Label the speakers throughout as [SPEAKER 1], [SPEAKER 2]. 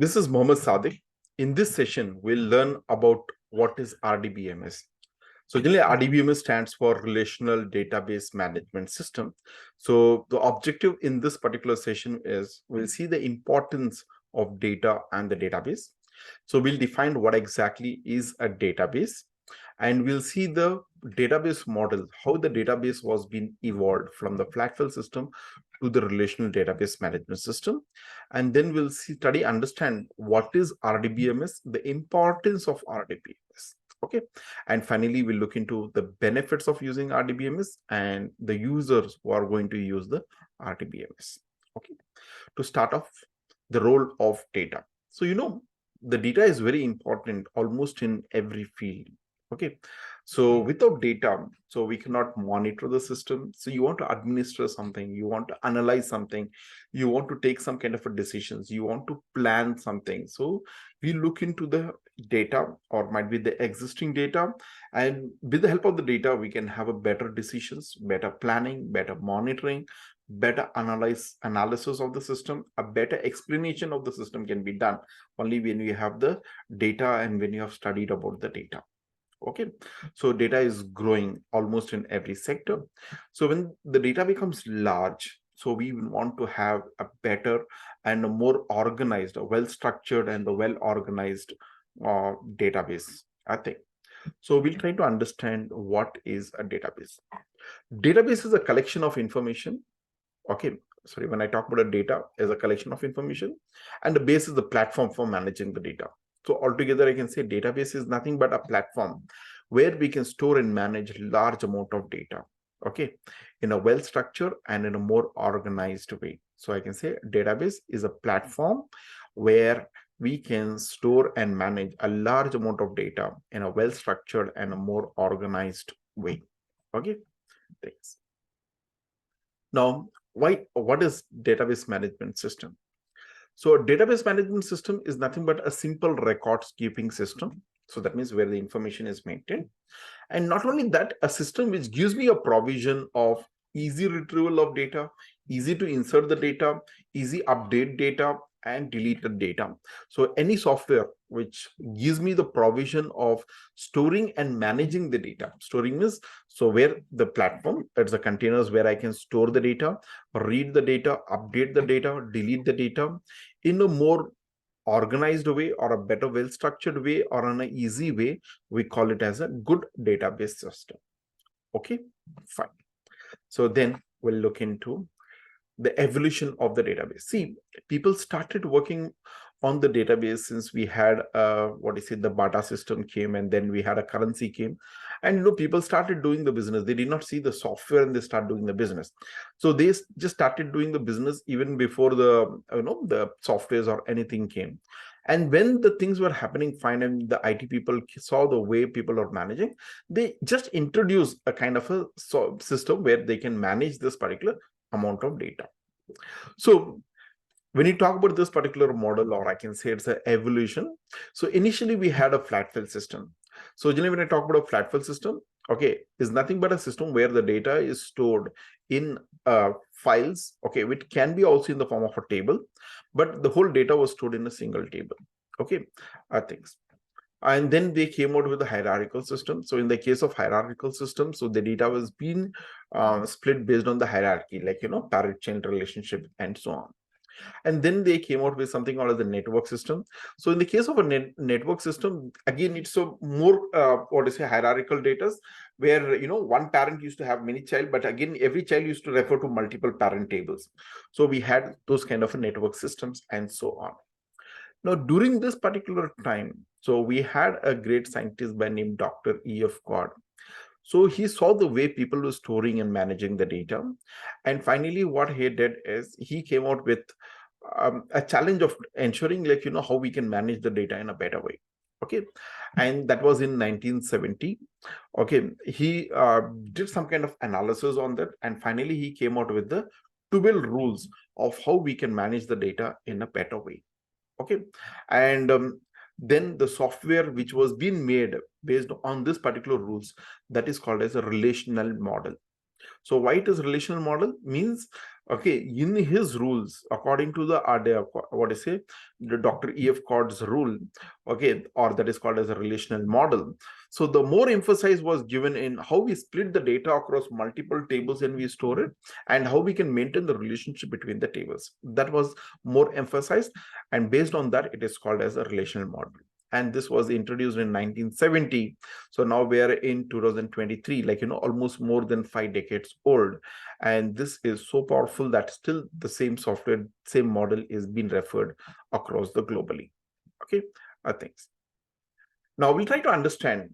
[SPEAKER 1] This is Mohammed Sadiq. In this session, we'll learn about what is RDBMS. So generally, RDBMS stands for Relational Database Management System. So the objective in this particular session is we'll see the importance of data and the database. So we'll define what exactly is a database, and we'll see the database model, how the database was being evolved from the flat file system to the relational database management system. And then we'll understand what is RDBMS, the importance of RDBMS. Okay. And finally, we'll look into the benefits of using RDBMS and the users who are going to use the RDBMS. Okay. To start off, the role of data. So, the data is very important almost in every field. Okay. So without data, so we cannot monitor the system. So you want to administer something, you want to analyze something, you want to take some kind of a decisions, you want to plan something. So we look into the data, or might be the existing data, and with the help of the data, we can have a better decisions, better planning, better monitoring, better analysis of the system. A better explanation of the system can be done only when you have the data and when you have studied about the data. Okay, so data is growing almost in every sector. So when the data becomes large, so we want to have a better and a more organized, a well-structured and a well-organized database, I think. So we'll try to understand what is a database. Database is a collection of information. Okay, sorry, when I talk about a data as a collection of information, and the base is the platform for managing the data. So altogether, I can say database is nothing but a platform where we can store and manage large amount of data, okay, in a well-structured and in a more organized way. So I can say database is a platform where we can store and manage a large amount of data in a well-structured and a more organized way. Okay, thanks. Now, what is database management system? So a database management system is nothing but a simple records keeping system. So that means where the information is maintained. And not only that, a system which gives me a provision of easy retrieval of data, easy to insert the data, easy update data, and delete the data. So any software which gives me the provision of storing and managing the data. Storing is so where the platform, it's the containers where I can store the data, read the data, update the data, delete the data in a more organized way or a better well-structured way or on an easy way. We call it as a good database system. Okay, fine. So then we'll look into the evolution of the database. See, people started working on the database since we had the barter system came, and then we had a currency came, and people started doing the business. They did not see the software and they start doing the business. So they just started doing the business even before the the softwares or anything came. And when the things were happening fine and the IT people saw the way people are managing, they just introduced a kind of a system where they can manage this particular amount of data. So when you talk about this particular model, or I can say it's an evolution. So initially we had a flat file system. So generally when I talk about a flat file system, okay, is nothing but a system where the data is stored in files, okay, which can be also in the form of a table, but the whole data was stored in a single table. Okay, things. And then they came out with a hierarchical system. So in the case of hierarchical system, so the data was being split based on the hierarchy, like, parent-child relationship and so on. And then they came out with something called as the network system. So in the case of a network system, again, it's a more hierarchical data where one parent used to have many child, but again every child used to refer to multiple parent tables. So we had those kind of network systems and so on. Now during this particular time, so we had a great scientist by name Dr. E.F. Codd. So he saw the way people were storing and managing the data. And finally, what he did is he came out with a challenge of ensuring, like, how we can manage the data in a better way. Okay. And that was in 1970. Okay. He did some kind of analysis on that. And finally, he came out with the 12 rules of how we can manage the data in a better way. Okay. And then the software which was being made based on this particular rules, that is called as a relational model. So why it is relational model means Okay, in his rules, according to the what I say, the Dr. E.F. Codd's rule, okay, or that is called as a relational model. So the more emphasis was given in how we split the data across multiple tables and we store it, and how we can maintain the relationship between the tables. That was more emphasized, and based on that, it is called as a relational model. And this was introduced in 1970. So now we are in 2023, like, almost more than 5 decades old. And this is so powerful that still the same software, same model is being referred across the globally. Okay, thanks. Now we'll try to understand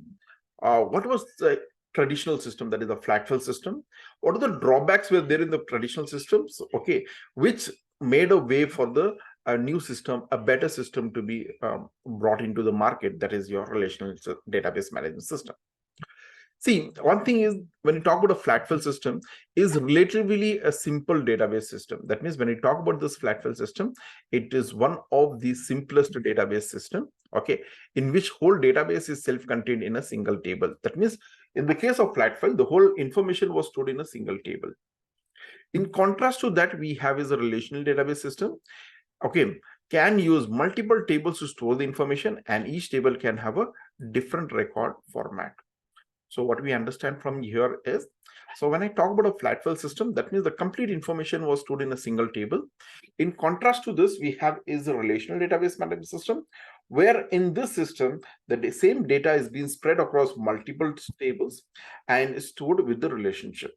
[SPEAKER 1] what was the traditional system, that is a flat file system. What are the drawbacks were there in the traditional systems? Okay, which made a way for the new system, a better system to be brought into the market, that is your relational database management system. See, one thing is, when you talk about a flat file system, is relatively a simple database system. That means when you talk about this flat file system, it is one of the simplest database system, okay, in which whole database is self-contained in a single table. That means in the case of flat file, the whole information was stored in a single table. In contrast to that, we have is a relational database system, okay, can use multiple tables to store the information, and each table can have a different record format. So what we understand from here is, so when I talk about a flat file system, that means the complete information was stored in a single table. In contrast to this, we have is a relational database management system, where in this system, the same data is being spread across multiple tables and stored with the relationship.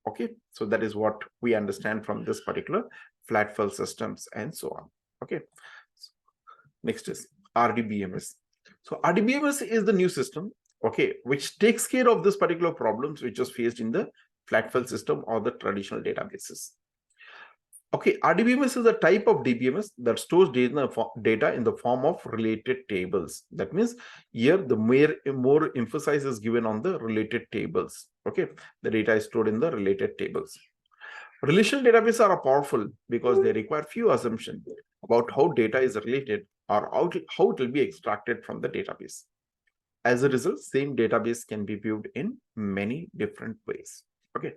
[SPEAKER 1] Okay, so that is what we understand from this particular flat file systems and so on. Okay, next is RDBMS. So RDBMS is the new system, okay, which takes care of this particular problems which was faced in the flat file system or the traditional databases. Okay, RDBMS is a type of DBMS that stores data in the form of related tables. That means here the more emphasis is given on the related tables. Okay, the data is stored in the related tables. Relational databases are powerful because they require few assumptions about how data is related or how it will be extracted from the database. As a result, same database can be viewed in many different ways. Okay.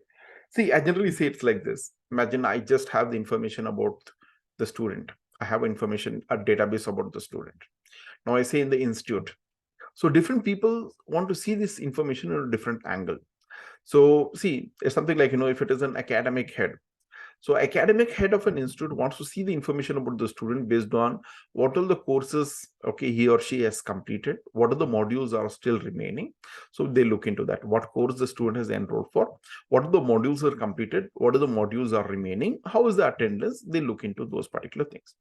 [SPEAKER 1] See, I generally say it's like this. Imagine I just have the information about the student. I have information, a database about the student. Now I say in the institute. So different people want to see this information in a different angle. So see, it's something like, if it is an academic head. So academic head of an institute wants to see the information about the student based on what are the courses, okay, he or she has completed, what are the modules are still remaining. So they look into that, what course the student has enrolled for, what are the modules are completed, what are the modules are remaining, how is the attendance, they look into those particular things.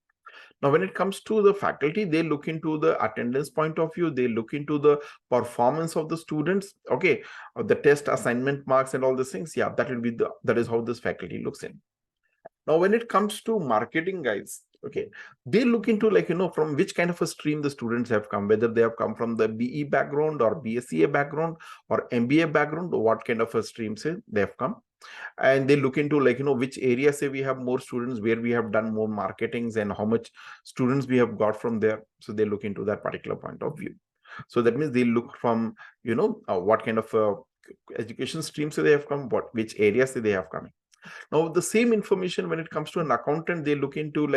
[SPEAKER 1] Now, when it comes to the faculty, they look into the attendance point of view, they look into the performance of the students, okay, the test assignment marks and all these things. Yeah, that is how this faculty looks in. Now, when it comes to marketing guys, okay, they look into from which kind of a stream the students have come, whether they have come from the BE background or BSCA background or MBA background, or what kind of a stream say they have come. And they look into which area say we have more students, where we have done more marketings and how much students we have got from there. So they look into that particular point of view. So that means they look from, what kind of education streams they have come, which areas they have come. Now, the same information when it comes to an accountant, they look into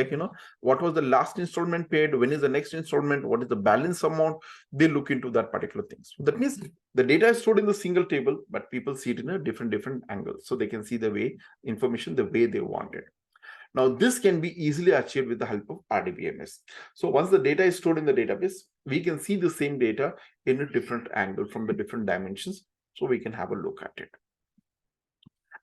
[SPEAKER 1] what was the last installment paid, when is the next installment, what is the balance amount, they look into that particular things. So that means the data is stored in the single table, but people see it in a different angles. So they can see the information the way they want it. Now, this can be easily achieved with the help of RDBMS. So once the data is stored in the database, we can see the same data in a different angle from the different dimensions. So we can have a look at it.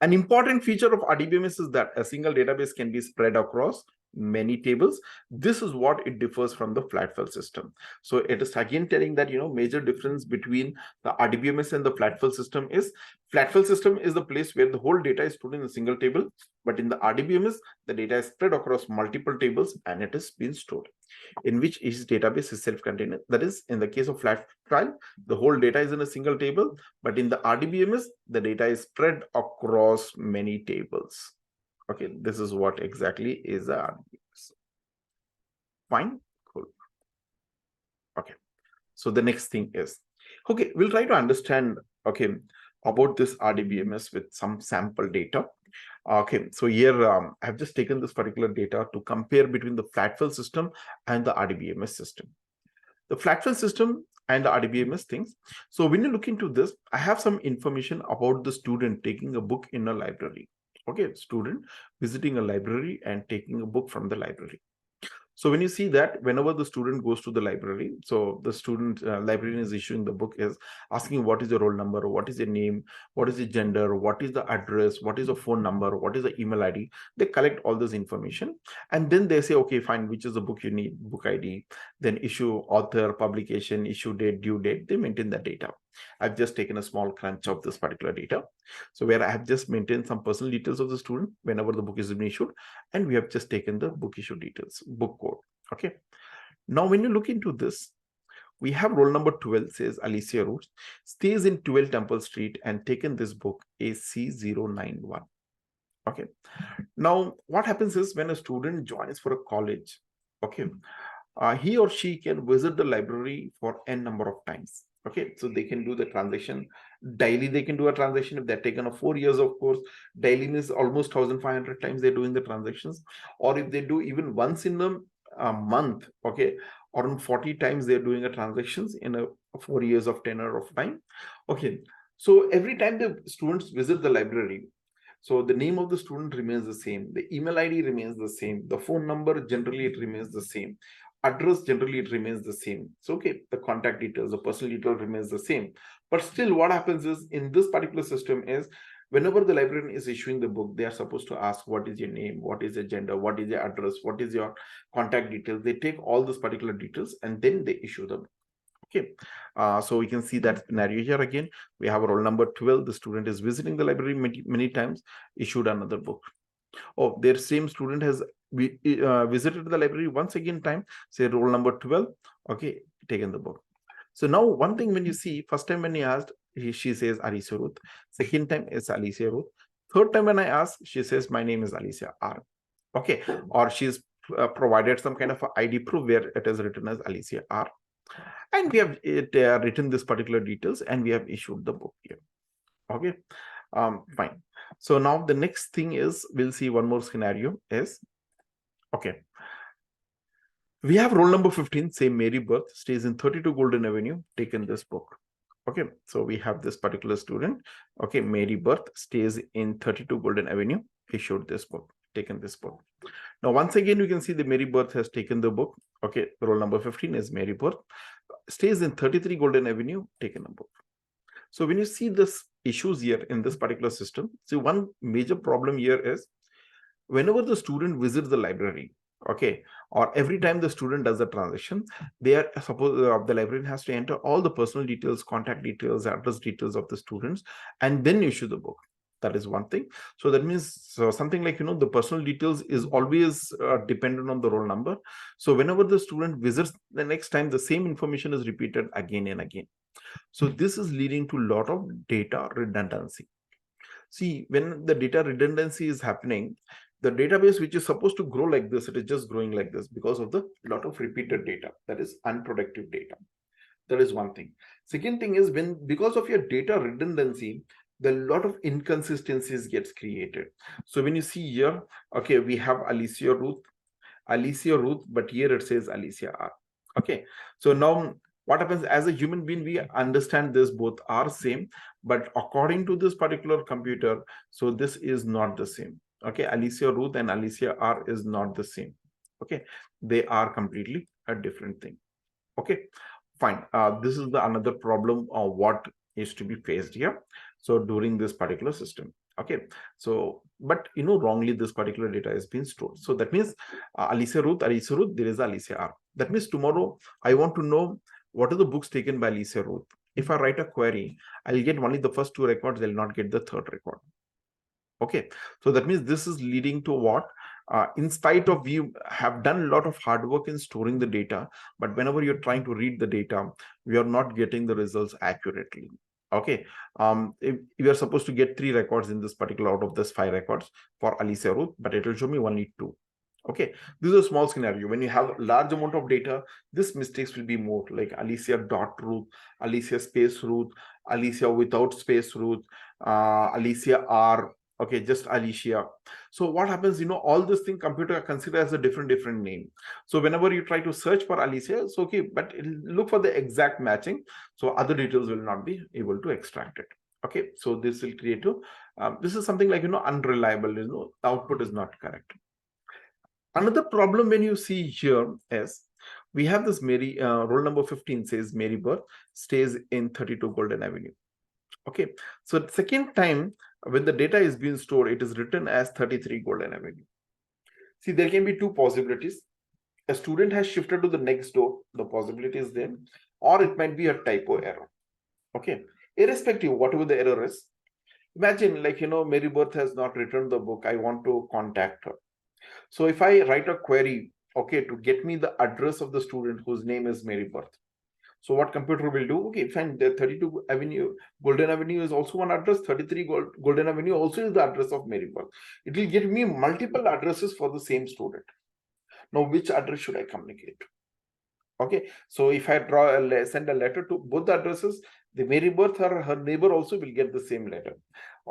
[SPEAKER 1] An important feature of RDBMS is that a single database can be spread across many tables. This is what it differs from the flat file system. So it is again telling that major difference between the RDBMS and the flat file system is the place where the whole data is stored in a single table, but in the RDBMS the data is spread across multiple tables and it is being stored, in which each database is self-contained. That is, in the case of flat file, the whole data is in a single table, but in the RDBMS the data is spread across many tables. Okay, this is what exactly is a RDBMS. Fine, cool. Okay, so the next thing is, okay, we'll try to understand, okay, about this RDBMS with some sample data. Okay, so here I have just taken this particular data to compare between the flat file system and the RDBMS system. The flat file system and the RDBMS things. So when you look into this, I have some information about the student taking a book in a library. Okay, student visiting a library and taking a book from the library. So when you see that whenever the student goes to the library, so the student librarian is issuing the book, is asking what is your roll number, what is your name, what is your gender, what is the address, what is the phone number, what is the email ID. They collect all this information and then they say, okay, fine, which is the book you need, book ID, then issue, author, publication, issue date, due date. They maintain that data. I've just taken a small crunch of this particular data. So where I have just maintained some personal details of the student whenever the book is being issued, and we have just taken the book issue details, book code. Okay. Now, when you look into this, we have roll number 12 says Alicia Roots, stays in 12 Temple Street and taken this book AC091. Okay. Now, what happens is when a student joins for a college, okay, he or she can visit the library for n number of times. Okay, so they can do the transaction daily. They can do a transaction if they're taken a 4 years of course. Daily means almost 1,500 times they're doing the transactions, or if they do even once in a month, okay, or 40 times they're doing a transactions in a 4 years of tenure of time. Okay, so every time the students visit the library, so the name of the student remains the same, the email ID remains the same, the phone number generally it remains the same, address generally it remains the same. So okay, the contact details, the personal detail remains the same. But still what happens is in this particular system is whenever the librarian is issuing the book, they are supposed to ask what is your name, what is your gender, what is your address, what is your contact details. They take all those particular details and then they issue the book. Okay, so we can see that scenario here again. We have a roll number 12. The student is visiting the library many times, issued another book. Oh, their same student has visited the library once again time, say roll number 12. Okay, taken the book. So now one thing when you see, first time when he asked, she says Alicia Ruth. Second time is Alicia Ruth. Third time when I ask, she says my name is Alicia R. Okay, or she's provided some kind of ID proof where it is written as Alicia R. And we have written this particular details and we have issued the book here. Okay, fine. So now the next thing is, we'll see one more scenario is, okay, we have roll number 15, say Mary Birth, stays in 32 Golden Avenue, taken this book. Okay, so we have this particular student, okay, Mary Birth stays in 32 Golden Avenue, issued this book, taken this book. Now once again we can see the Mary Birth has taken the book. Okay, roll number 15 is Mary Birth, stays in 33 Golden Avenue, taken a book. So when you see this issues here in this particular system, see one major problem here is whenever the student visits the library, okay, or every time the student does the transaction, they are the librarian has to enter all the personal details, contact details, address details of the students and then issue the book. That is one thing. So that means something like, the personal details is always dependent on the roll number. So whenever the student visits the next time, the same information is repeated again and again. So this is leading to a lot of data redundancy. See, when the data redundancy is happening, the database which is supposed to grow like this, it is just growing like this because of the lot of repeated data, that is unproductive data. That is one thing. Second thing is because of your data redundancy, the lot of inconsistencies gets created. So when you see here, okay, we have Alicia Ruth, but here it says Alicia R. Okay, so now what happens as a human being, we understand this both are same, but according to this particular computer, so this is not the same. Okay, Alicia Ruth and Alicia R is not the same. Okay, they are completely a different thing. Okay, fine. This is the another problem of what is to be faced here. So during this particular system. Okay, so but wrongly this particular data has been stored. So that means Alicia Ruth, there is Alicia R. That means tomorrow I want to know what are the books taken by Alicia Ruth. If I write a query, I'll get only the first two records, I'll not get the third record. Okay, so that means this is leading to what? In spite of we have done a lot of hard work in storing the data, but whenever you're trying to read the data, we are not getting the results accurately. Okay, if you are supposed to get 3 records in this particular out of this 5 records for Alicia Ruth, but it will show me only 2. Okay, this is a small scenario. When you have a large amount of data, this mistakes will be more like Alicia dot Ruth, Alicia space Ruth, Alicia without space Ruth, Alicia R. Okay, just Alicia. So what happens, all this thing computer consider as a different name. So whenever you try to search for Alicia, it's okay, but it'll look for the exact matching. So other details will not be able to extract it. Okay, so this will create this is something like, unreliable, output is not correct. Another problem when you see here is we have this Mary, roll number 15 says Mary Birth stays in 32 Golden Avenue. Okay, so the second time when the data is being stored, it is written as 33 Golden Avenue. See, there can be two possibilities. A student has shifted to the next door, the possibility is there, or it might be a typo error. Okay, irrespective, whatever the error is, imagine like, Mary Birth has not returned the book. I want to contact her. So if I write a query, okay, to get me the address of the student whose name is Mary Birth. So what computer will do? Okay, fine. The 32 Avenue, Golden Avenue is also one address. 33 Golden Avenue also is the address of Mary Birth. It will give me multiple addresses for the same student. Now, which address should I communicate? Okay, so if I send a letter to both the addresses, the Mary Birth or her neighbor also will get the same letter.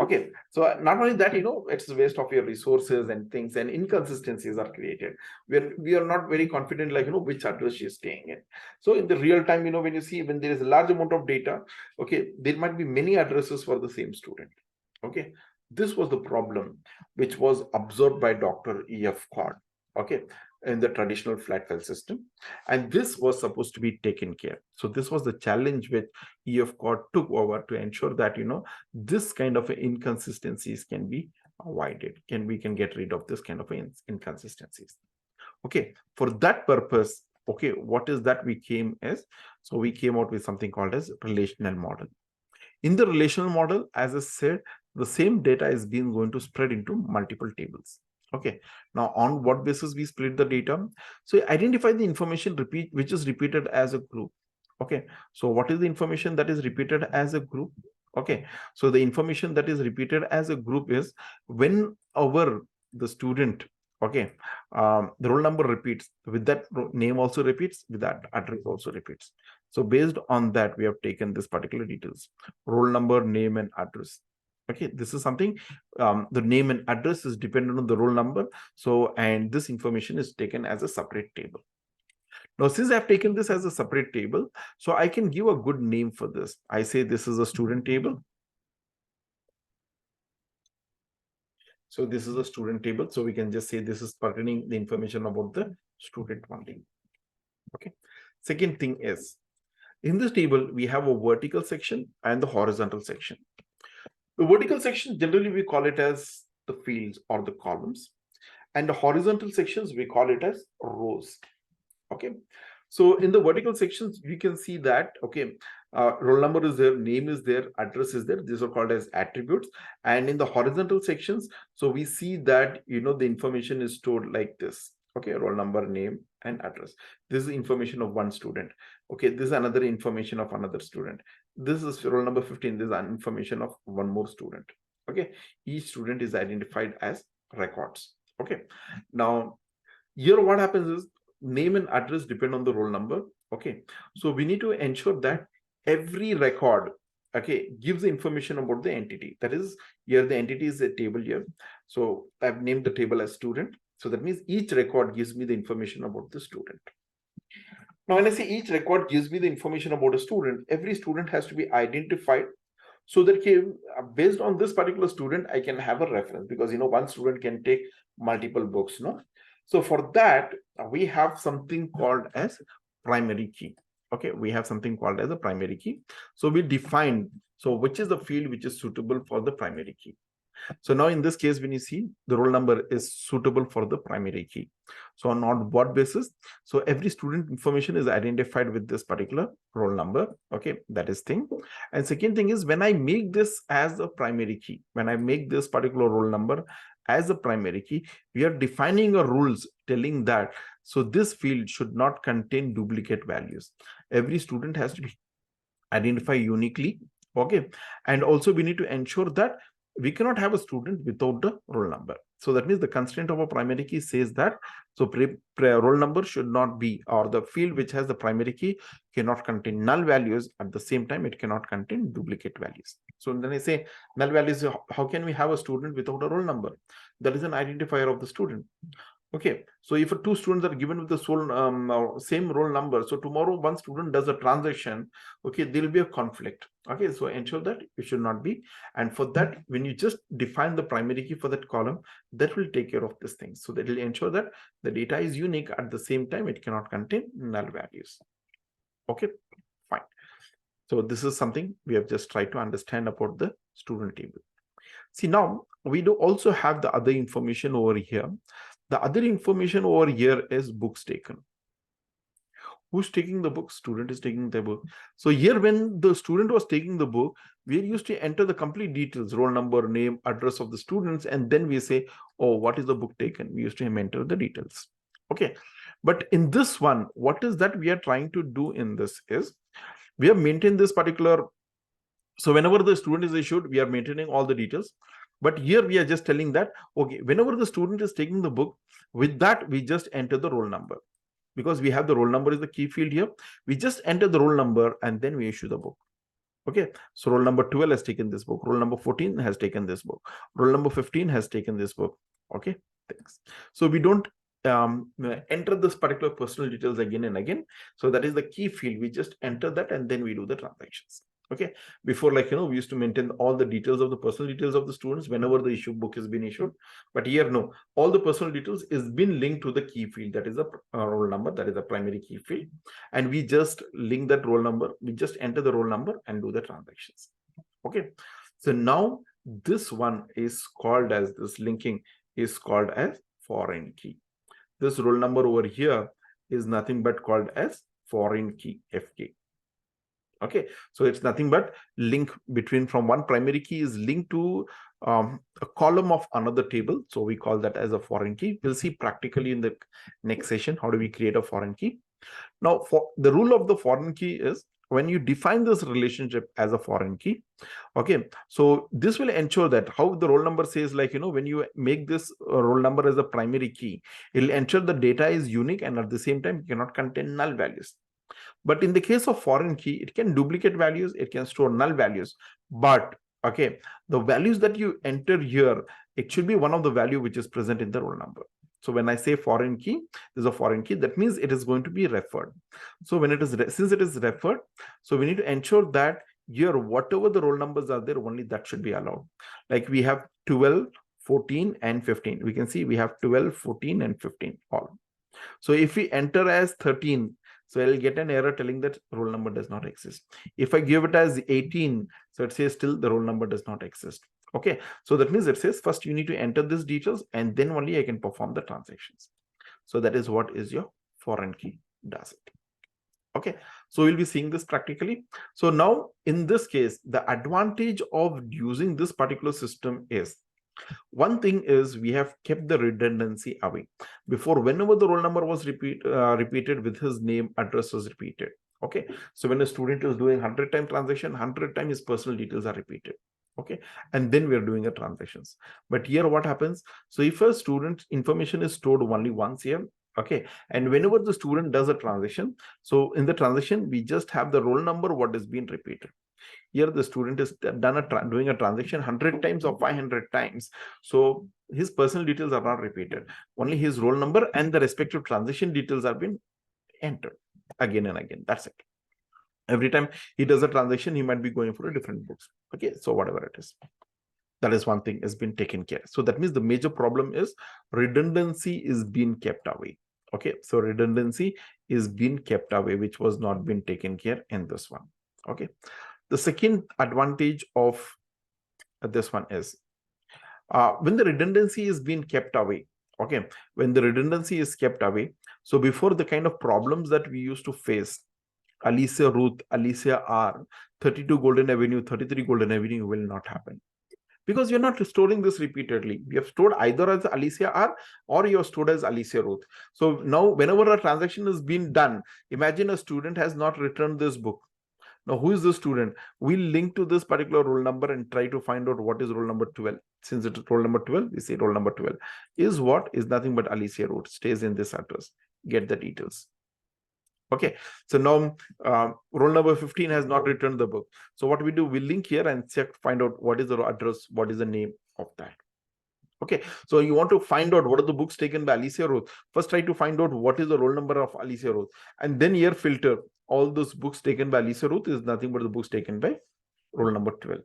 [SPEAKER 1] Okay, so not only that, it's a waste of your resources and things, and inconsistencies are created. We are not very confident, like, which address she is staying in. So in the real time, when you see, when there is a large amount of data, okay, there might be many addresses for the same student. Okay, this was the problem which was observed by Dr. E.F. Codd, okay, in the traditional flat file system, and this was supposed to be taken care. So this was the challenge which E.F. Codd took over to ensure that this kind of inconsistencies can be avoided. We can get rid of this kind of inconsistencies. Okay, for that purpose, okay, what is that we came as? So we came out with something called as relational model. In the relational model, as I said, the same data is being going to spread into multiple tables. Okay, now on what basis we split the data? So identify the information which is repeated as a group. Okay, so what is the information that is repeated as a group? Okay, so the information that is repeated as a group is whenever the student, okay, the roll number repeats, with that name also repeats, with that address also repeats. So based on that, we have taken this particular details, roll number, name, and address. Okay, this is something, the name and address is dependent on the roll number. So, and this information is taken as a separate table. Now, since I've taken this as a separate table, so I can give a good name for this. I say this is a student table. So this is a student table. So we can just say this is pertaining the information about the student only. Okay. Second thing is, in this table, we have a vertical section and the horizontal section. The vertical section, generally we call it as the fields or the columns, and the horizontal sections, we call it as rows. Okay, so in the vertical sections, you can see that, okay, roll number is there, name is there, address is there. These are called as attributes. And in the horizontal sections, so we see that, the information is stored like this. Okay, roll number, name, and address. This is information of one student. Okay, this is another information of another student. This is roll number 15. This is information of one more student. Okay, each student is identified as records. Okay, now here what happens is name and address depend on the roll number. Okay, so we need to ensure that every record, okay, gives the information about the entity. That is, here the entity is a table here. So I've named the table as student. So that means each record gives me the information about the student. Now, when I say each record gives me the information about a student, every student has to be identified, so that based on this particular student, I can have a reference, because one student can take multiple books, no? So for that, we have something called as primary key. Okay, we have something called as a primary key. So we define, so which is the field which is suitable for the primary key. So now in this case, when you see the roll number is suitable for the primary key. So on what basis? So every student information is identified with this particular roll number. Okay, that is thing. And second thing is, when I make this as a primary key, when I make this particular roll number as a primary key, we are defining a rules telling that, so this field should not contain duplicate values. Every student has to be identified uniquely. Okay, and also we need to ensure that we cannot have a student without the roll number. So that means the constraint of a primary key says that, so roll number should not be, or the field which has the primary key cannot contain null values. At the same time, it cannot contain duplicate values. So then I say null values, how can we have a student without a roll number? That is an identifier of the student. Okay, so if two students are given with the same roll number, so tomorrow one student does a transaction, okay, there will be a conflict. Okay, so ensure that it should not be. And for that, when you just define the primary key for that column, that will take care of this thing. So that will ensure that the data is unique. At the same time, it cannot contain null values. Okay, fine. So this is something we have just tried to understand about the student table. See, now we do also have the other information over here. The other information over here is books taken. Who's taking the book? Student is taking the book. So here, when the student was taking the book, we used to enter the complete details, roll number, name, address of the students, and then we say, oh, what is the book taken? We used to enter the details. Okay. But in this one, what is that we are trying to do in this is, we have maintained this particular, so whenever the student is issued, we are maintaining all the details. But here we are just telling that, okay, whenever the student is taking the book, with that, we just enter the roll number. Because we have the roll number is the key field here. We just enter the roll number and then we issue the book. Okay, so roll number 12 has taken this book. Roll number 14 has taken this book. Roll number 15 has taken this book. Okay, thanks. So we don't enter this particular personal details again and again. So that is the key field. We just enter that and then we do the transactions. Okay, before, like, we used to maintain all the details of the personal details of the students whenever the issue book has been issued. But here, no, all the personal details is been linked to the key field, that is a roll number, that is a primary key field. And we just link that roll number, we just enter the roll number and do the transactions. Okay, so now this one is called as, this linking is called as foreign key. This roll number over here is nothing but called as foreign key, FK. Okay, so it's nothing but link between, from one primary key is linked to a column of another table. So we call that as a foreign key. We'll see practically in the next session how do we create a foreign key. Now, for the rule of the foreign key is, when you define this relationship as a foreign key, okay, so this will ensure that how the roll number says, like, when you make this roll number as a primary key, it'll ensure the data is unique and at the same time cannot contain null values. But in the case of foreign key, it can duplicate values, it can store null values. But okay, the values that you enter here, it should be one of the value which is present in the roll number. So when I say foreign key, this is a foreign key, that means it is going to be referred. So when it is, since it is referred, so we need to ensure that here, whatever the roll numbers are there, only that should be allowed. Like we have 12, 14, and 15. We can see we have 12, 14, and 15 all. So if we enter as 13, so I'll get an error telling that roll number does not exist. If I give it as 18, so it says still the roll number does not exist. Okay, so that means it says first you need to enter these details and then only I can perform the transactions. So that is what is your foreign key does it. Okay, so we'll be seeing this practically. So now in this case, the advantage of using this particular system is, one thing is we have kept the redundancy away. Before, whenever the roll number was repeated with his name, address was repeated. Okay, so when a student is doing 100 time transaction, 100 times his personal details are repeated. Okay, and then we are doing the transactions. But here what happens? So if a student information is stored only once here, okay, and whenever the student does a transaction, so in the transaction we just have the roll number what is being repeated. Here the student is doing a transaction 100 times or 500 times. So his personal details are not repeated. Only his roll number and the respective transaction details are being entered again and again. That's it. Every time he does a transaction, he might be going for a different books. Okay, so whatever it is. That is one thing has been taken care. So that means the major problem is redundancy is being kept away. Okay, so redundancy is being kept away, which was not being taken care in this one. Okay. The second advantage of this one is when the redundancy is being kept away. Okay, when the redundancy is kept away, so before the kind of problems that we used to face, Alicia Ruth, Alicia R, 32 Golden Avenue, 33 Golden Avenue will not happen. Because you're not storing this repeatedly. You have stored either as Alicia R or you have stored as Alicia Ruth. So now whenever a transaction is being done, imagine a student has not returned this book. Now, who is the student? We'll link to this particular roll number and try to find out what is roll number 12. Since it's roll number 12, we say roll number 12 is what? Is nothing but Alicia Road, stays in this address. Get the details. Okay, so now roll number 15 has not returned the book. So what we do, we link here and check, find out what is the address, what is the name of that. Okay, so you want to find out what are the books taken by Alicia Rose. First, try to find out what is the roll number of Alicia Rose, and then here filter all those books taken by Alicia Rose is nothing but the books taken by roll number 12.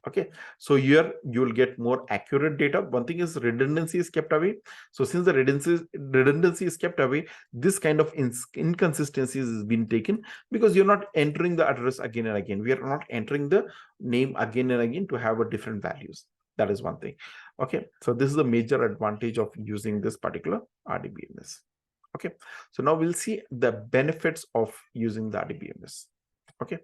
[SPEAKER 1] Okay, so here you will get more accurate data. One thing is redundancy is kept away. So since the redundancy is kept away, this kind of inconsistencies is being taken because you're not entering the address again and again. We are not entering the name again and again to have a different values. That is one thing. Okay, so this is the major advantage of using this particular RDBMS. Okay, so now we'll see the benefits of using the RDBMS. Okay,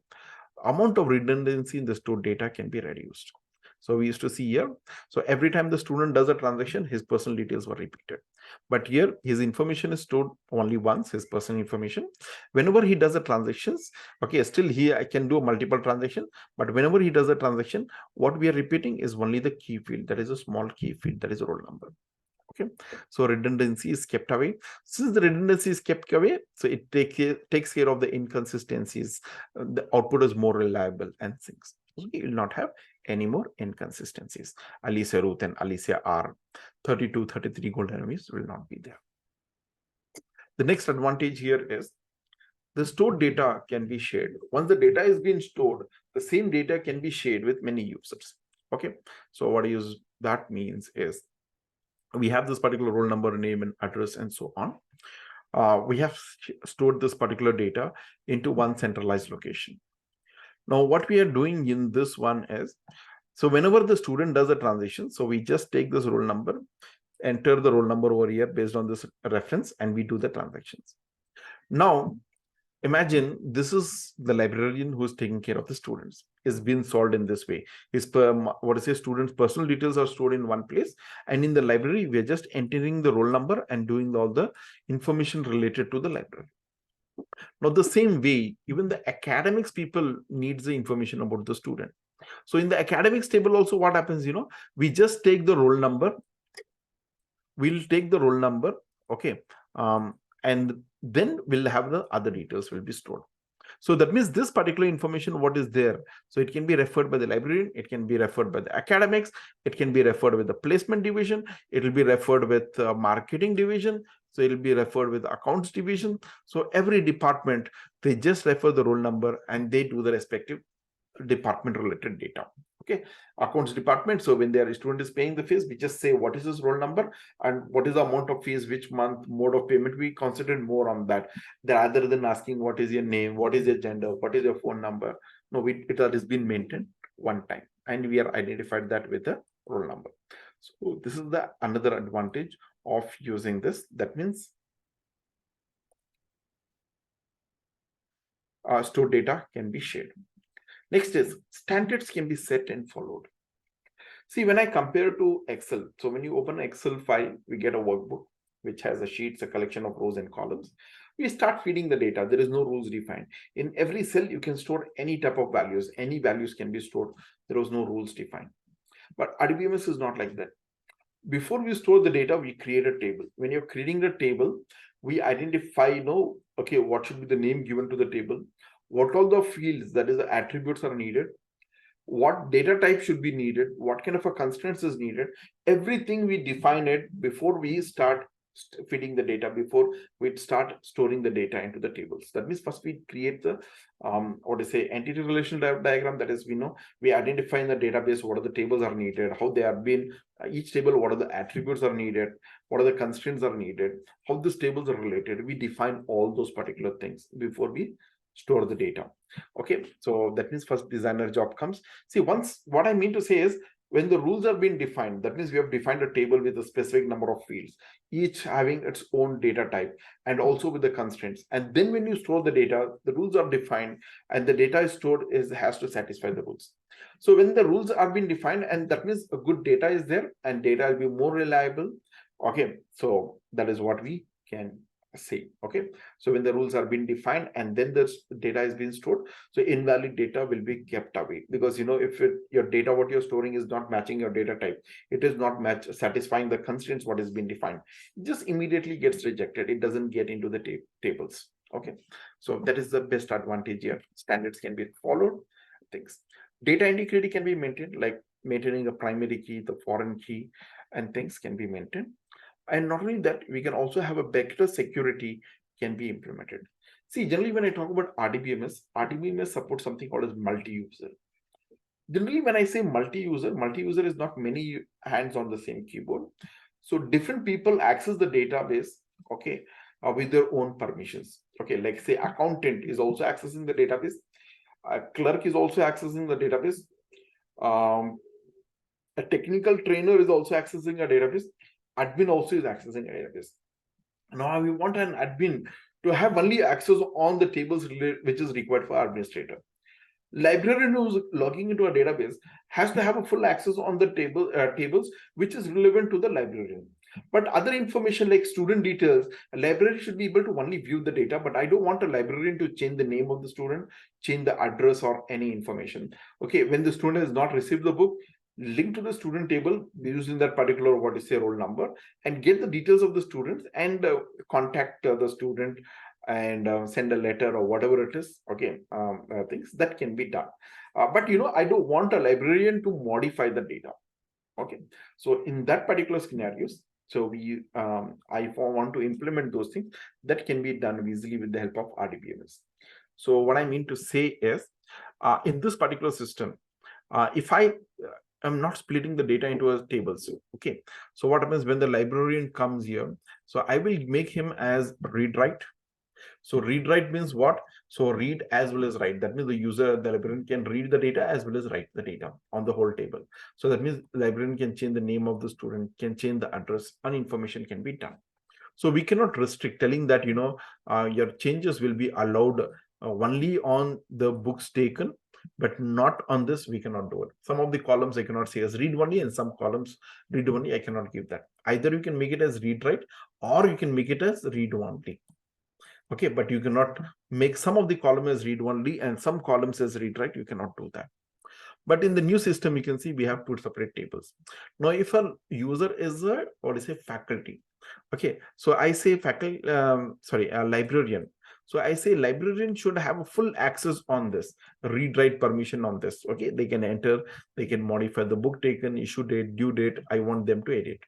[SPEAKER 1] amount of redundancy in the stored data can be reduced. So we used to see here, so every time the student does a transaction, his personal details were repeated. But here his information is stored only once, his personal information. Whenever he does a transactions, okay, still I can do a multiple transaction, but whenever he does a transaction, what we are repeating is only the key field, that is a small key field, that is a roll number. Okay, so redundancy is kept away. Since the redundancy is kept away, so it takes care of the inconsistencies. The output is more reliable and things. So you will not have any more inconsistencies. Alicia Ruth and Alicia R 32, 33 golden enemies will not be there. The next advantage here is the stored data can be shared. Once the data is being stored, the same data can be shared with many users. Okay, so what that means is we have this particular roll number, name and address and so on. We have stored this particular data into one centralized location. Now what we are doing in this one is, so whenever the student does a transition, so we just take this roll number, enter the roll number over here based on this reference, and we do the transactions. Now imagine this is the librarian who's taking care of the students. It's been solved in this way. Students' personal details are stored in one place, and in the library we are just entering the roll number and doing all the information related to the library. Now the same way, even the academics people needs the information about the student. So in the academics table also, what happens, we just take the roll number. We'll take the roll number, okay, and then we'll have the other details will be stored. So that means this particular information, what is there, so it can be referred by the librarian, it can be referred by the academics, it can be referred with the placement division, it will be referred with marketing division, so it will be referred with accounts division. So every department, they just refer the roll number and they do the respective department related data. Okay, accounts department, so when their student is paying the fees, we just say what is his roll number and what is the amount of fees, which month, mode of payment. We concentrate more on that rather than asking what is your name, what is your gender, what is your phone number. No, it has been maintained one time and we are identified that with the roll number. So this is the another advantage of using this. That means stored data can be shared. Next is standards can be set and followed. See, when I compare to Excel, so when you open an Excel file, we get a workbook which has a sheets, a collection of rows and columns. We start feeding the data. There is no rules defined. In every cell, you can store any type of values. Any values can be stored. There was no rules defined. But RDBMS is not like that. Before we store the data, we create a table. When you're creating the table, we identify, okay, what should be the name given to the table, what all the fields, that is the attributes are needed, what data type should be needed, what kind of a constraints is needed. Everything we define it before we start feeding the data, before we start storing the data into the tables. That means first we create the entity relational diagram. That is, we identify in the database what are the tables are needed, how they have been, each table, what are the attributes are needed, what are the constraints are needed, how these tables are related. We define all those particular things before we store the data. Okay, so that means first designer job comes. See, once, what I mean to say is, when the rules are being defined, that means we have defined a table with a specific number of fields, each having its own data type and also with the constraints. And then when you store the data, the rules are defined and the data is stored has to satisfy the rules. So when the rules are being defined, and that means a good data is there and data will be more reliable. Okay, so that is what we can same. Okay, so when the rules are being defined and then the data is being stored, so invalid data will be kept away, because if your data what you're storing is not matching your data type, it is not satisfying the constraints what is being defined, it just immediately gets rejected, it doesn't get into the tables. Okay, so that is the best advantage here. Standards can be followed. Things, data integrity can be maintained, like maintaining a primary key, the foreign key, and things can be maintained. And not only that, we can also have a better security can be implemented. See, generally when I talk about RDBMS supports something called as multi-user. Generally, when I say multi-user is not many hands on the same keyboard. So different people access the database, okay, with their own permissions. Okay, like say accountant is also accessing the database, clerk is also accessing the database, a technical trainer is also accessing a database, admin also is accessing a database. Now we want an admin to have only access on the tables which is required for administrator. Librarian who's logging into a database has to have a full access on the tables which is relevant to the librarian. But other information like student details, a librarian should be able to only view the data, but I don't want a librarian to change the name of the student, change the address or any information. Okay, when the student has not received the book, link to the student table using that particular what is their roll number and get the details of the students and contact the student and send a letter or whatever it is. Okay, things that can be done, but I don't want a librarian to modify the data. Okay, so in that particular scenarios, so we I want to implement those things that can be done easily with the help of RDBMS. So what I mean to say is, in this particular system, if I am not splitting the data into a tables. Okay, so what happens when the librarian comes here? So I will make him as read write. So read write means what? So read as well as write. That means the librarian can read the data as well as write the data on the whole table. So that means librarian can change the name of the student, can change the address, and information can be done. So we cannot restrict telling that your changes will be allowed only on the books taken, but not on this. We cannot do it. Some of the columns I cannot say as read only, and some columns read only. I cannot give that. Either you can make it as read write, or you can make it as read only. Okay, but you cannot make some of the columns as read only and some columns as read write. You cannot do that. But in the new system, you can see we have two separate tables. Now, if a user is a faculty, okay, so I say faculty, a librarian. So I say librarian should have a full access on this, read write permission on this. Okay, they can enter, they can modify the book taken, issue date, due date. I want them to edit.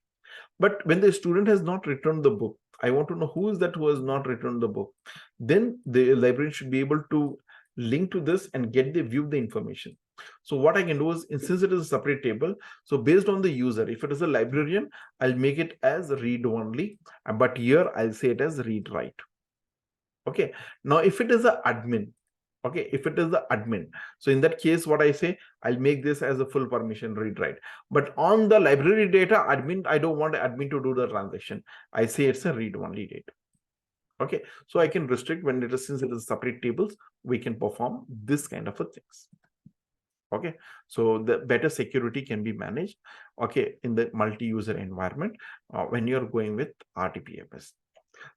[SPEAKER 1] But when the student has not returned the book, I want to know who is that who has not returned the book. Then the librarian should be able to link to this and get the view the information. So what I can do is, since it is a separate table, so based on the user, if it is a librarian, I'll make it as read only, but here I'll say it as read write. Okay, now if it is an admin, okay, if it is the admin, so in that case what I say, I'll make this as a full permission read write. But on the library data admin, I don't want admin to do the transaction. I say it's a read only data. Okay, so I can restrict when it is, since it is separate tables, we can perform this kind of a things. Okay, so the better security can be managed, okay, in the multi-user environment when you're going with RDBMS.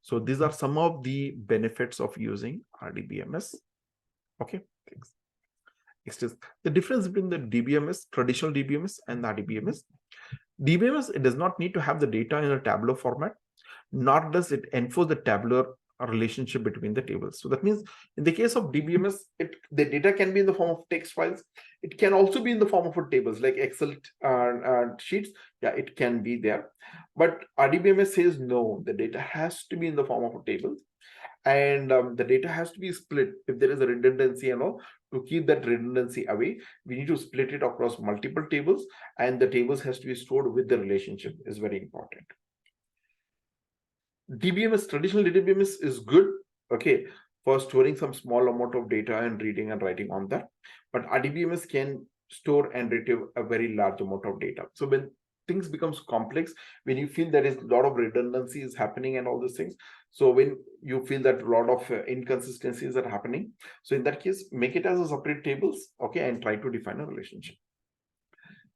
[SPEAKER 1] So these are some of the benefits of using RDBMS. Okay, thanks. Next is the difference between the DBMS, traditional DBMS, and the RDBMS. DBMS, it does not need to have the data in a tabular format, nor does it enforce the tabular relationship between the tables. So that means in the case of DBMS, the data can be in the form of text files. It can also be in the form of tables like Excel sheets. Yeah, it can be there. But RDBMS says no, the data has to be in the form of a table. And the data has to be split if there is a redundancy and all. To keep that redundancy away, we need to split it across multiple tables, and the tables has to be stored with the relationship is very important. DBMS, traditional DBMS is good, okay, for storing some small amount of data and reading and writing on that. But RDBMS can store and retrieve a very large amount of data. So when things becomes complex, when you feel there is a lot of redundancy is happening and all these things, so when you feel that a lot of inconsistencies are happening, so in that case, make it as a separate tables, okay, and try to define a relationship.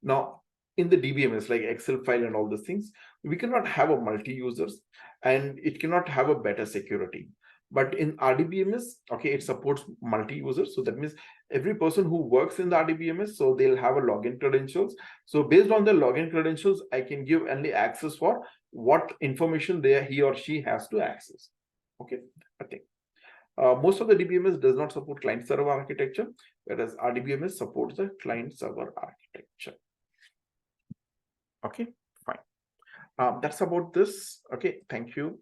[SPEAKER 1] Now, in the DBMS, like Excel file and all these things, we cannot have a multi-users. and it cannot have a better security. But in RDBMS, okay, it supports multi-users. So that means every person who works in the RDBMS, so they'll have a login credentials. So based on the login credentials, I can give only access for what information he or she has to access. Okay, I think. Most of the DBMS does not support client-server architecture, whereas RDBMS supports the client-server architecture. Okay, fine. That's about this. Okay, thank you.